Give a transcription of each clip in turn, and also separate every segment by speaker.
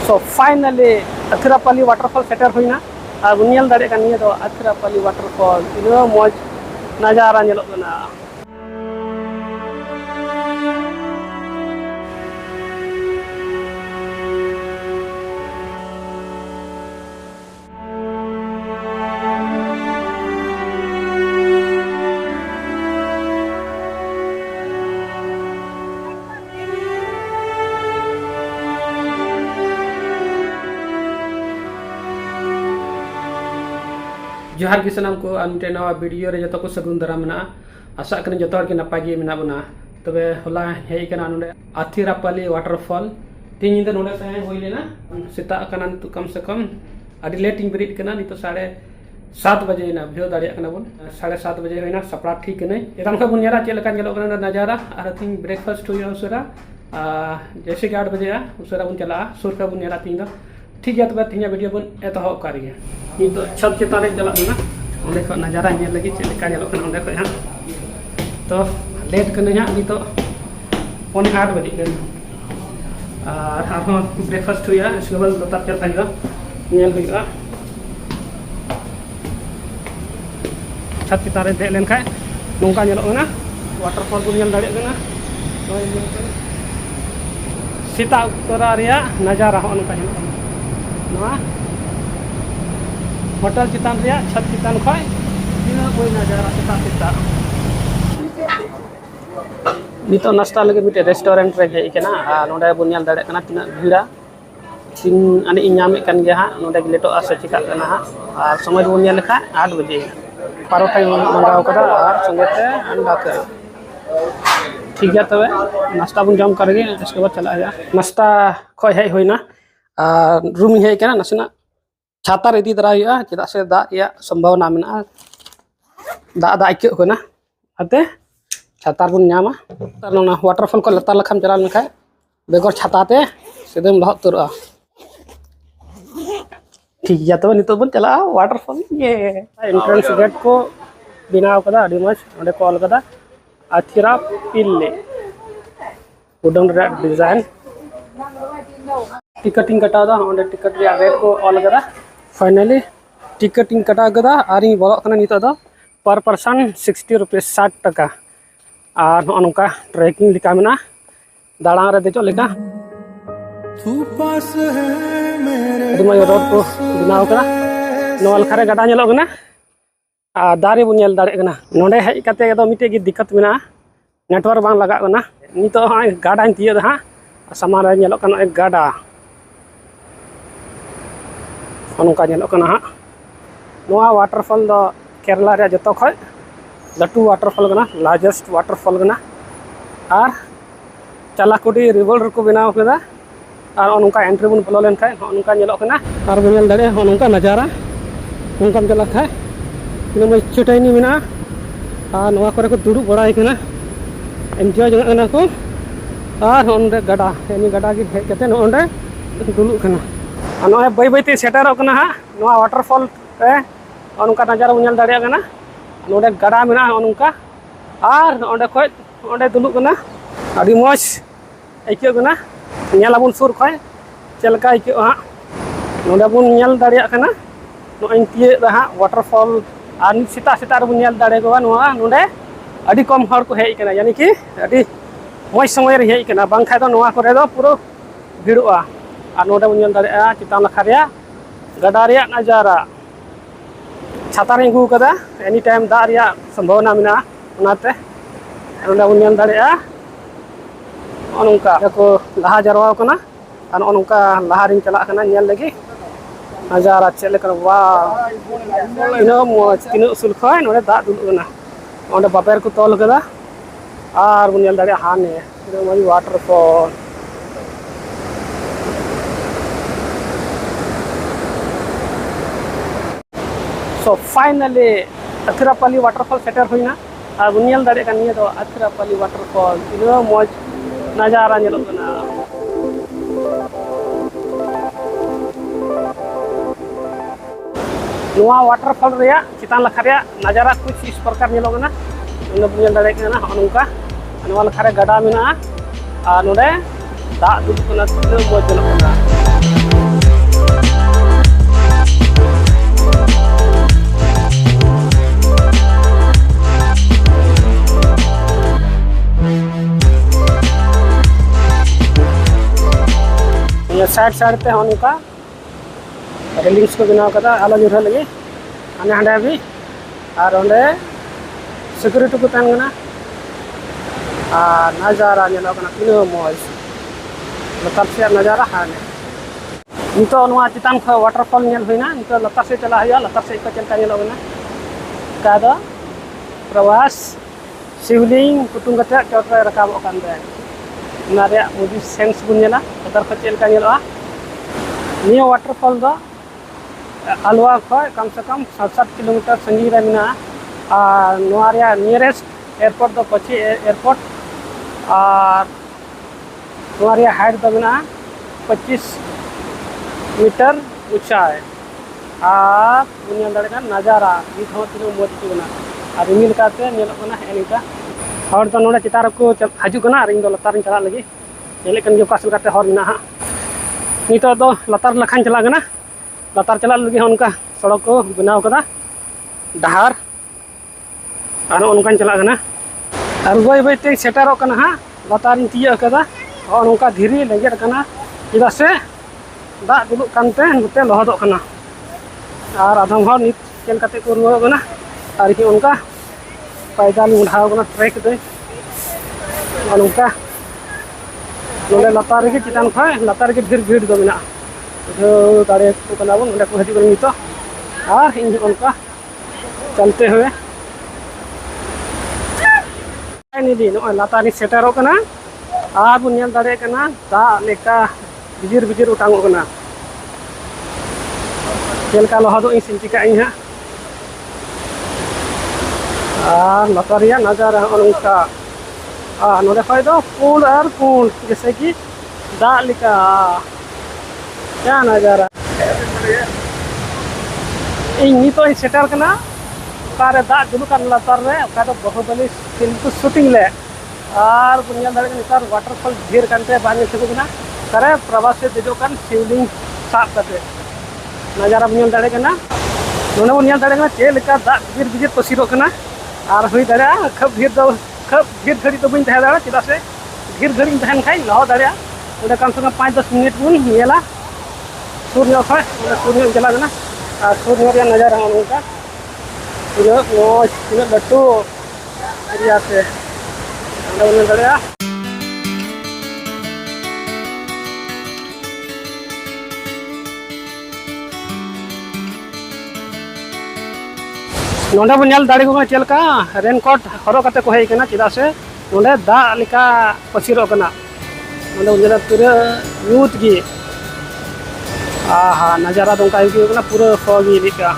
Speaker 1: So finally Athirapalli waterfall setter huina ar bunyal dare kan niya do Athirapalli waterfall ino moj nazara nyelok kana. जोहार की सनाम को आमटे नवा video रे जतो को सगुन दरा मना आशा करन जतो हर के नपाय गे मेना बना तबे होला हेई कना नोडे आथिरापाली वाटरफॉल तीन दिन नोडे से होई लेना सेता कना तो कम से कम आदि लेटिंग ब्रीड कना नि तो 7:30 बजे ना भियो दाड़िया कना बन 7:30 बजे होइना सपड़ा ठीक नै एरम का बुनियारा चेल का गेलो कना नजारा आर थिंक ब्रेकफास्ट होय उसरा जैसे कि 8 बजे उसरा बन चला सुर का बुनियारा तीन दो ठीक है। तब तीन वीडियो बन एतहब कर नी तो छत चेतान चलना अंदे खो नजारा नेल लगी चेका अंदे खो हाँ तो लेट कर नी तो 8 बजे और ब्रेकफास्ट हुआ इसके बाद दतार चलता हुआ छत चेतान दे लेन खाय नौका वाटरफॉल को नेल दाड़े सीता उत्तरा नजारा नौका होटल चितान छत चितान खय कोई नजारा सीता नितो नाश्ता लगे मिटे रेस्टोरेंट रे हेकना नोडे बुनियाल दाड़े कना तिना भीड़ा तीन आने इनामे कन गया हा नोडे लेटो आसे चिका कना हा और समय बुनियाल लेखा 8 बजे परोठा मंगाव कदा और संगते अंडा के ठीक है। तबे नाश्ता बन जम करगे इसके बाद चला जा नाश्ता खय हे होइना रूम हे कना नसना छाता इदी दरा हुआ चेदा से दा या संभावना मेना दा दा आइके होना अते छाता बन नामा तरना वाटरफॉल को लतार लखम चला लेखा बेगर छाताते सेदम लहत तुरा ठीक है। तब नितो बन चला वाटरफॉल ये एंट्रेंस गेट को बनाव कदा अडी मज ओंडे कॉल कदा आथिरापल्ली उडन रे डिजाइन टिकटिंग कटा ओंडे टिकट रे रेट को ऑल कदा फाइनली टिकटिंग कटा कदा आरी बोलो कना नितो दो पर पर्सन 60 रुपीस 60 टका और नोका ट्रैकिंग लिखा मेना दाड़ा रे देचो लेका रोड को बनाव कदा नोल खारे गाडा नेलो कना आ दारे बुन नेल दाड़े कना नोडे हेज कते दो मिटे की दिक्कत मेना नेटवर्क बांग लगा कना नितो हाय गाडा तियो हा सामान रे नेलो कना एक गाडा नौका हाँ नोआ वाटरफॉल दो केरला रे जतो खय लटू वाटरफॉल कना लार्जेस्ट वाटरफॉल कना और चालाकुडी रिवर को बनाव केदा और नौका एंट्री बन बोलो लेन खाय नौका नेलो कना और बेल दाड़े नौका नजारा नौका चला खाय इन मई चटाइनी मेना और नोआ करे को दुड़ु बड़ाई कना एंजॉय जगह कना को और ओंडे गाडा एनी गाडा की हेज कते ओंडे दुलु कना नोए बै बैते सेटर कना हा नोआ वाटरफॉल रे नौका नजारा बुन दाड़े कना नोडे गाडा मेना नौका और ओंडे खय ओंडे दुलु कना अडी मज आइके कना नेलाबुन सुर खय चलका आइके हा नोडे बुन नेल दाड़े कना नोइन तिये हा वाटरफॉल और सीता सीता रे बुन नेल दाड़े को नोआ नोडे अडी कम हर को हेज कना यानी कि अडी मज समय रे हेज कना बांग खाय दो नोआ करे दो पूरा भिड़ोआ और नोडे बुन दाड़े चितान लखा रे गाडा रे नजारा छाता रे गु कदा एनी टाइम दा रे संभावना मेना उनाते नोडे बुन दाड़े नौका को लहा जरवा कना और नौका लहा रे चला कना नेल लगी नजारा चले कर वाह इनो मज तिनो उसूल खय नोडे दा दुल कना ओंडे बापेर को तोल कदा और बुन दाड़े हाने इनो मज waterfall so finally Athirappilly waterfall सेटर हुईना और बुन दाड़े निया दो आथिरापल्ली वाटरफॉल इनो मज नजारा नेलो कना नोआ वाटरफॉल रे चितान लखा रे नजारा कुछ इस प्रकार नेलो कना बुन दाड़े कना नौका नोआ लखा रे गाडा मेना और नोडे दा दुल कना मज नेलो कना ये साइड साइड ते हन का रेलिंग्स को बनाव कदा आलो जुरा लगे हाने हांडे भी और ओंडे सिक्योरिटी को तहन गना और नजारा नेलो कना तीनो मौज लतार से नजारा हाने नितो नवा चितान ख वाटरफॉल नेल होइना नितो लतार से चला हया लतार से को चलका नेलो गना का दो प्रवास शिवलिंग कुटुंग कते चोट रे रकाब कान दे ना रे मुदी सेंस बुनेला लतार ख चलका नेलो नियो वाटरफॉल दो आलवा ख कम से कम 7-7 किलोमीटर संगी रे मिना नोआरिया नियरेस्ट एयरपोर्ट दो कोची एयरपोर्ट और नोआरिया हाइट दो मिना 25 मीटर ऊंचा है और दुनिया दाड़े का नजारा इत हो तीन मोज बना और रिमिल काते नेलो कना एनिका हर तो नोडे चितार को हजू कना और इन दो लतार चला लगी नेले कन जो कासल काते हर मिना हा नितो दो लतार लखान चला गना लतार चला लगी उनका सड़क को बनाव कदा डहार और उनका चला गना और बय बय ते सेटारो कना हा लतार तिया कदा और उनका धीरे लेगेट कना चेदा से दा दुलुक कानते नते लहदोक कना और आधम हर नित चल काते को रुआ कना और कि उनका पैदल उठाव कना ट्रैक दे और उनका नोले लतार के चितान खय लतार के भीड़ भीड़ दो बिना जो दाड़े को कना बन नोले को हजू कन नितो और इन उनका चलते हुए निदी नो लतार सेटारो कना और बुन नेल दाड़े कना दा लेका बिजिर बिजिर उठांगो कना चलका लहदो इन सिंचिका इन हा और लतारिया नजारा उनका नोडे खय दो पुल और पुल जैसे कि दा लिका क्या नजारा इन नितो इन सेटर कना कारे दा जुलु कान लतार रे का दो बहुबली फिल्म शूटिंग ले और बुनिया दाड़े नितार वाटरफॉल ढेर कानते बाने से कना करे प्रवास से देजो कान शिवलिंग साफ करते नजारा बुनिया दाड़े कना नोने बुनिया दाड़े कना चे लेका दा बिजिर बिजिर पसिरो कना और हुई दाड़ा खब भीड़ घड़ी तो बन दाड़ा चेदा से भीड़ घड़ी तहन खाई लह दाड़ा ओडे कम से कम 5-10 मिनट बुन नेला सूर नो खय सूर नो चला गना और सूर नो रे नजारा उनका तीनो मौज तीनो लट्टू एरिया से बुनिया दाड़ा नोडे बन नेल दाड़ी को चलका रेनकोट हरो कते को हेय कना चेदा से नोडे दा लिका पसिरो कना नोडे उजरा पूरा यूथ गी आहा नजारा दो का कना पूरा फॉगी लिका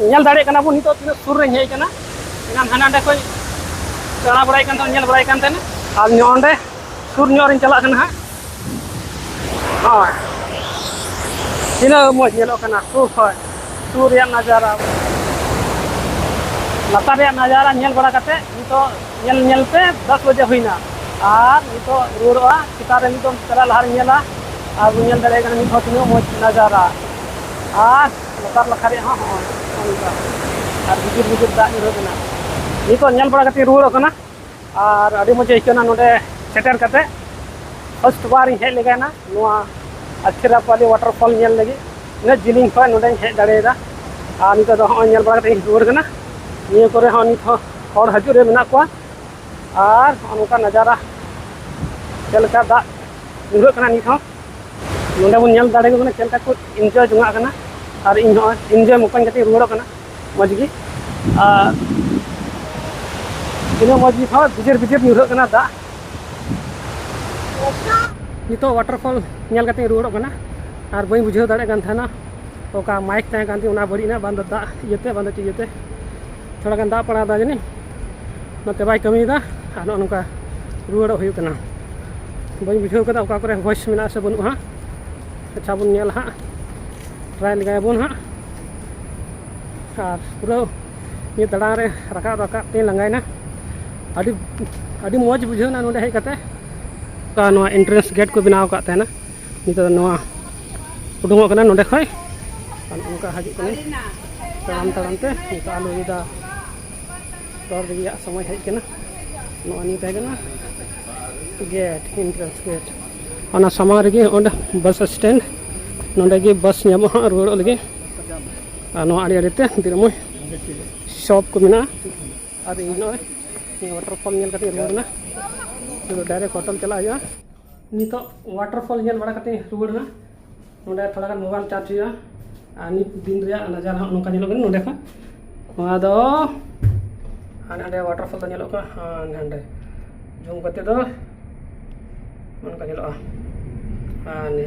Speaker 1: नेल दाड़े कना बो नितो तीन सुर रे हेय कना इनाम हानाडे कोई चला बड़ाई कान तो नेल बड़ाई कान तेने और नोंडे सुर न्योर चला कना हां तीन मोज नेलो कना सुर खय सुर या नजारा लतार रे नजारा नेल बड़ा कते नितो नेल नेल पे 10 बजे होइना और नितो रुड़वा चितारे नितो चला लहार नेला और नेल दाड़े कना नितो तीन मोज नजारा और लतार लखारे हां और बिजिर बिजिर दा निरो कना नितो नेल बड़ा कते रुड़ो कना और अडी मजे इकना नोडे सेटर कते फर्स्ट बार हे लेगाना नोआ अखिरापाली वाटरफॉल नेल लगी ने जिलिंग खय नोडे हे दाड़ेदा और नितो दो हो नेल बड़ा कते रुड़ कना निये करे हो नितो और हजू रे मेना को और उनका नजारा चलका दा निरो कना नितो नोडे बन नेल दाड़े को चलका को एंजॉय जुंगा कना और इन हो एंजॉय मुकन कते रुड़ो कना मजगी इन मजगी हो बिजिर बिजिर निरो कना दा नितो वाटरफॉल नेल कते रुड़ो कना और बई बुझाव दाड़े कान थाना ओका माइक तय कान उना बड़ी ना बांध दा येते बांध चीजेते थोड़ा गान दा पड़ा दा जनी नते बाय कमी दा और नोका रुड़ो हुई कना बई बुझाव कदा ओका करे वॉइस मेना से बनु हा अच्छा बन नेल हा ट्राई लगाय बन हा और पूरा ni tadang re rakap te langai na adi moj bujhau na node hej kate ka no entrance gate ko binaw ka tahena ni to no udungok kana node khoi an unka haju kane taram te ni to alu ida dor dia samay hej kana no ani te kana gate entrance gate ona samar ge onda bus stand nonde ge bus nyamo ruwar lagi ano ari te diramo shop ko mina ari no ni waterfall nyel kate ruwar na तो direct hotel चला जा नित waterfall nyel bada kate ruwar na nonde thoda gan mobile charge ya ani din ria nazara nongka nyelok nonde kha noa do ande waterfall to nyelok ka ande zoom kate do nongka nyelok ane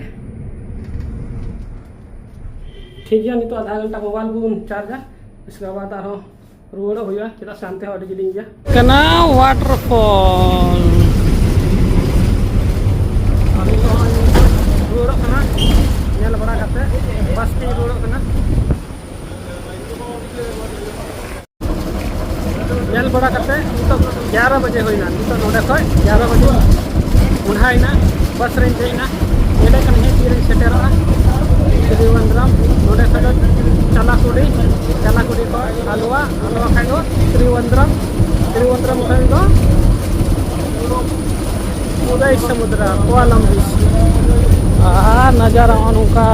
Speaker 1: ठीक है नित आधा घंटा mobile बुन charge इसके बाद आरो रुवड़ होया चेदा शांति हो जिलिंग गया कना वाटरफॉल अभी तो रुवड़ कना nyel bada kate pasti ruwड़ कना nyel bada kate नित 11 बजे होइना नित नोडे खय 11 बजे उन्हाइना बस रेन देना एले कन हे तीर सेटेरा त्रिवेंद्रम नोडे खय चलाकुड़ी को आलुआ खाय दो त्रिवेंद्रम खाय दो उदय समुद्र कोलम बीच नजारा अनुका